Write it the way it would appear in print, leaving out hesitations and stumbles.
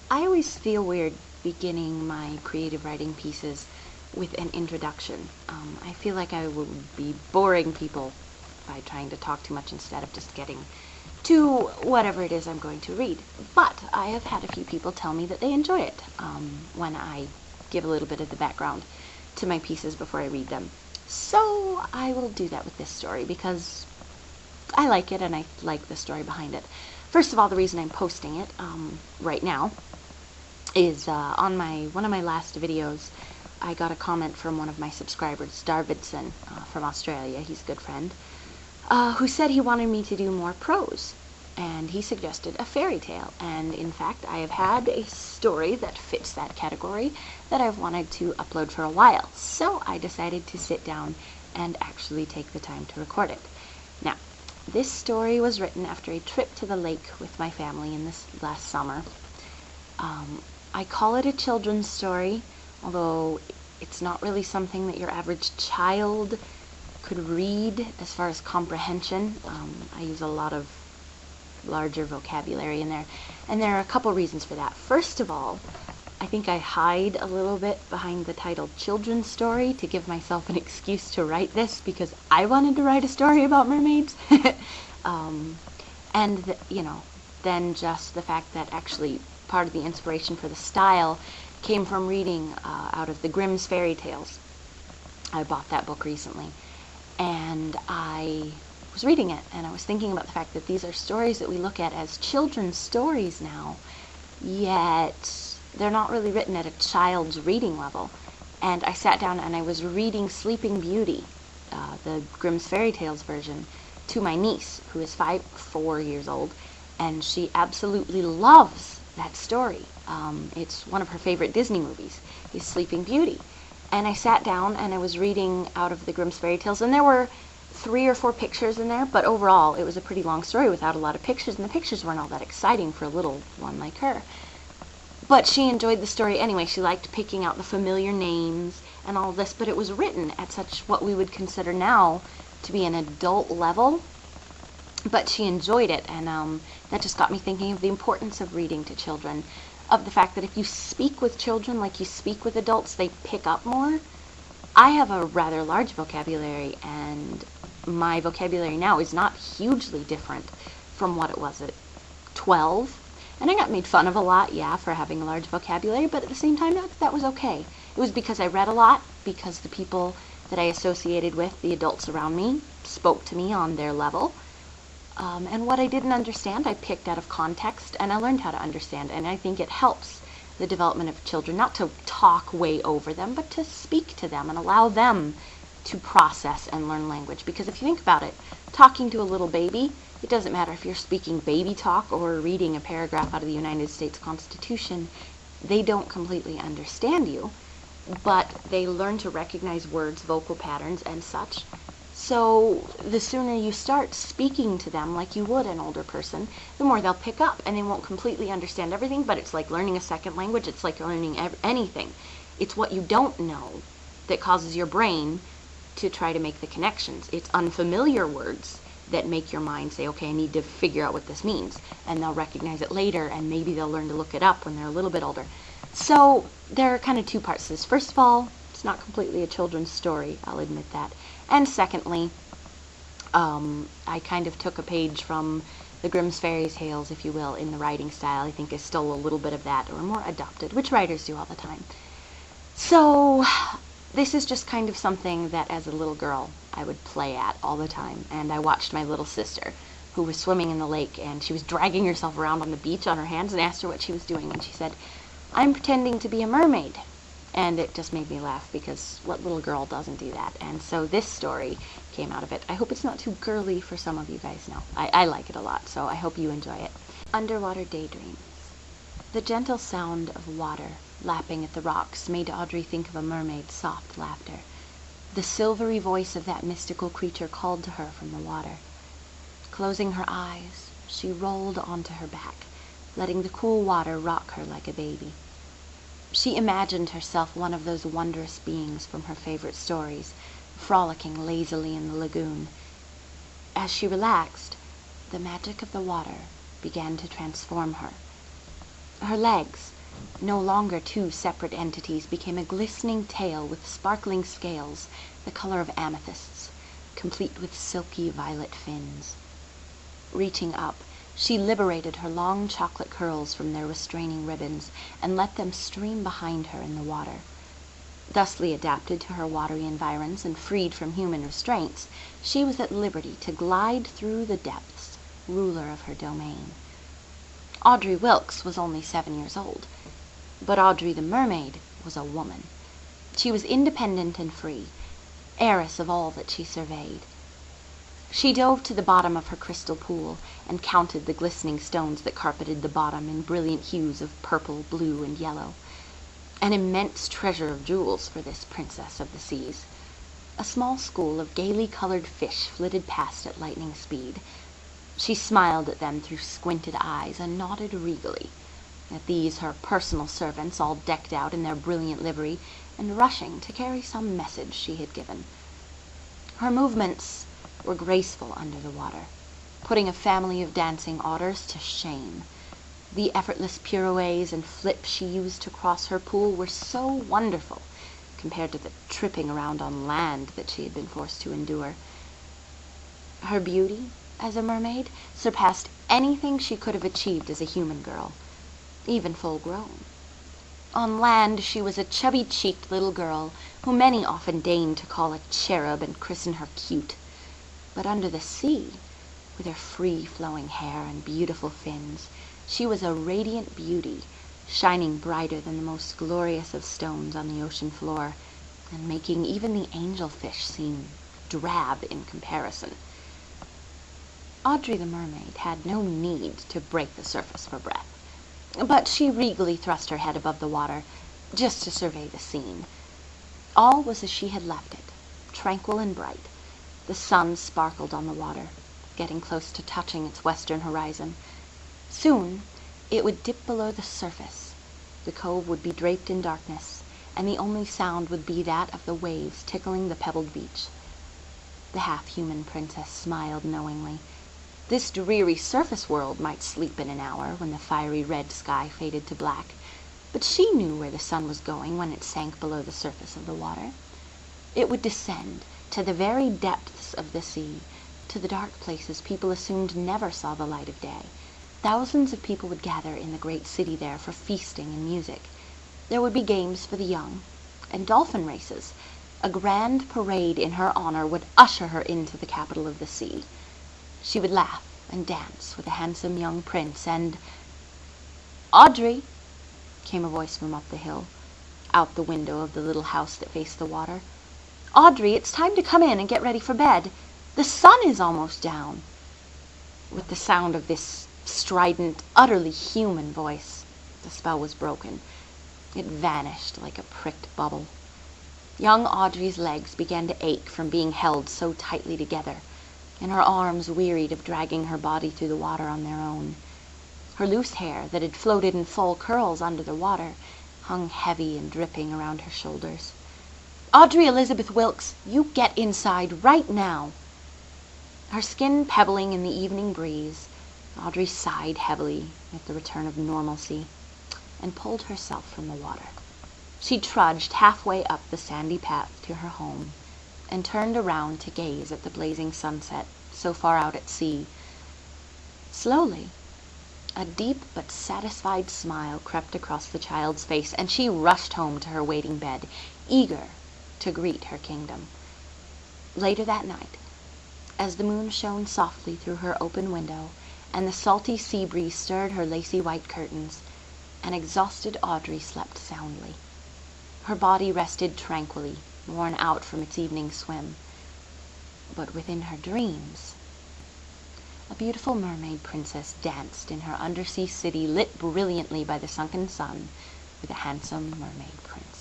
I always feel weird beginning my creative writing pieces with an introduction. I feel like I would be boring people by trying to talk too much instead of just getting to whatever it is I'm going to read. But I have had a few people tell me that they enjoy it when I give a little bit of the background to my pieces before I read them. So I will do that with this story because I like it and I like the story behind it. First of all, the reason I'm posting it right now is on one of my last videos, I got a comment from one of my subscribers, Darvidson from Australia. He's a good friend, who said he wanted me to do more prose. And he suggested a fairy tale. And in fact, I have had a story that fits that category that I've wanted to upload for a while. So I decided to sit down and actually take the time to record it. Now, this story was written after a trip to the lake with my family in this last summer. I call it a children's story, although it's not really something that your average child could read as far as comprehension. I use a lot of larger vocabulary in there, and there are a couple reasons for that. First of all, I think I hide a little bit behind the title children's story to give myself an excuse to write this because I wanted to write a story about mermaids. Then just the fact that actually part of the inspiration for the style came from reading out of the Grimm's fairy tales. I bought that book recently, and I was reading it, and I was thinking about the fact that these are stories that we look at as children's stories now, yet they're not really written at a child's reading level. And I sat down and I was reading Sleeping Beauty, the Grimm's fairy tales version, to my niece, who is 4 years old, and she absolutely loves that story. It's one of her favorite Disney movies, is Sleeping Beauty. And I sat down and I was reading out of the Grimm's fairy tales, and there were 3 or 4 pictures in there, but overall it was a pretty long story without a lot of pictures, and the pictures weren't all that exciting for a little one like her. But she enjoyed the story anyway. She liked picking out the familiar names and all this, but it was written at such what we would consider now to be an adult level, but she enjoyed it, and that just got me thinking of the importance of reading to children, of the fact that if you speak with children like you speak with adults, they pick up more. I have a rather large vocabulary, and my vocabulary now is not hugely different from what it was at 12. And I got made fun of a lot, yeah, for having a large vocabulary, but at the same time, that was okay. It was because I read a lot, because the people that I associated with, the adults around me, spoke to me on their level. And what I didn't understand, I picked out of context, and I learned how to understand. And I think it helps the development of children, not to talk way over them, but to speak to them and allow them to process and learn language. Because if you think about it, talking to a little baby, it doesn't matter if you're speaking baby talk or reading a paragraph out of the United States Constitution, they don't completely understand you, but they learn to recognize words, vocal patterns, and such. So the sooner you start speaking to them like you would an older person, the more they'll pick up, and they won't completely understand everything, but it's like learning a second language. It's like learning anything. It's what you don't know that causes your brain to try to make the connections. It's unfamiliar words that make your mind say, okay, I need to figure out what this means, and they'll recognize it later, and maybe they'll learn to look it up when they're a little bit older. So there are kind of 2 parts to this. First of all, it's not completely a children's story, I'll admit that. And secondly, I kind of took a page from the Grimm's fairy tales, if you will, in the writing style. I think is still a little bit of that, or more adopted, which writers do all the time. So this is just kind of something that as a little girl I would play at all the time. And I watched my little sister, who was swimming in the lake, and she was dragging herself around on the beach on her hands, and asked her what she was doing, and she said, "I'm pretending to be a mermaid." And it just made me laugh, because what little girl doesn't do that? And so this story came out of it. I hope it's not too girly for some of you guys now. I like it a lot, so I hope you enjoy it. Underwater Daydreams. The gentle sound of water lapping at the rocks made Audrey think of a mermaid's soft laughter. The silvery voice of that mystical creature called to her from the water. Closing her eyes, she rolled onto her back, letting the cool water rock her like a baby. She imagined herself one of those wondrous beings from her favorite stories, frolicking lazily in the lagoon. As she relaxed, the magic of the water began to transform her. Her legs, No longer two separate entities became a glistening tail with sparkling scales, the color of amethysts, complete with silky violet fins. Reaching up, she liberated her long chocolate curls from their restraining ribbons and let them stream behind her in the water. Thusly adapted to her watery environs and freed from human restraints, she was at liberty to glide through the depths, ruler of her domain. Audrey Wilkes was only 7 years old, but Audrey the mermaid was a woman. She was independent and free, heiress of all that she surveyed. She dove to the bottom of her crystal pool and counted the glistening stones that carpeted the bottom in brilliant hues of purple, blue, and yellow. An immense treasure of jewels for this princess of the seas. A small school of gaily colored fish flitted past at lightning speed. She smiled at them through squinted eyes and nodded regally. At these her personal servants, all decked out in their brilliant livery, and rushing to carry some message she had given. Her movements were graceful under the water, putting a family of dancing otters to shame. The effortless pirouettes and flips she used to cross her pool were so wonderful compared to the tripping around on land that she had been forced to endure. Her beauty as a mermaid surpassed anything she could have achieved as a human girl, even full-grown. On land she was a chubby-cheeked little girl who many often deigned to call a cherub and christen her cute. But under the sea, with her free-flowing hair and beautiful fins, she was a radiant beauty, shining brighter than the most glorious of stones on the ocean floor, and making even the angelfish seem drab in comparison. Audrey the mermaid had no need to break the surface for breath, but she regally thrust her head above the water, just to survey the scene. All was as she had left it, tranquil and bright. The sun sparkled on the water, getting close to touching its western horizon. Soon it would dip below the surface. The cove would be draped in darkness, and the only sound would be that of the waves tickling the pebbled beach. The half-human princess smiled knowingly. This dreary surface world might sleep in an hour when the fiery red sky faded to black, but she knew where the sun was going when it sank below the surface of the water. It would descend to the very depths of the sea, to the dark places people assumed never saw the light of day. Thousands of people would gather in the great city there for feasting and music. There would be games for the young, and dolphin races. A grand parade in her honor would usher her into the capital of the sea. She would laugh and dance with a handsome young prince, and... "Audrey!" came a voice from up the hill, out the window of the little house that faced the water. "Audrey, it's time to come in and get ready for bed. The sun is almost down." With the sound of this strident, utterly human voice, the spell was broken. It vanished like a pricked bubble. Young Audrey's legs began to ache from being held so tightly together, and her arms wearied of dragging her body through the water on their own. Her loose hair, that had floated in full curls under the water, hung heavy and dripping around her shoulders. "Audrey Elizabeth Wilkes, you get inside right now." Her skin pebbling in the evening breeze, Audrey sighed heavily at the return of normalcy and pulled herself from the water. She trudged halfway up the sandy path to her home and turned around to gaze at the blazing sunset so far out at sea. Slowly, a deep but satisfied smile crept across the child's face, and she rushed home to her waiting bed, eager to greet her kingdom. Later that night, as the moon shone softly through her open window and the salty sea breeze stirred her lacy white curtains, an exhausted Audrey slept soundly. Her body rested tranquilly, worn out from its evening swim. But within her dreams, a beautiful mermaid princess danced in her undersea city lit brilliantly by the sunken sun with a handsome mermaid prince.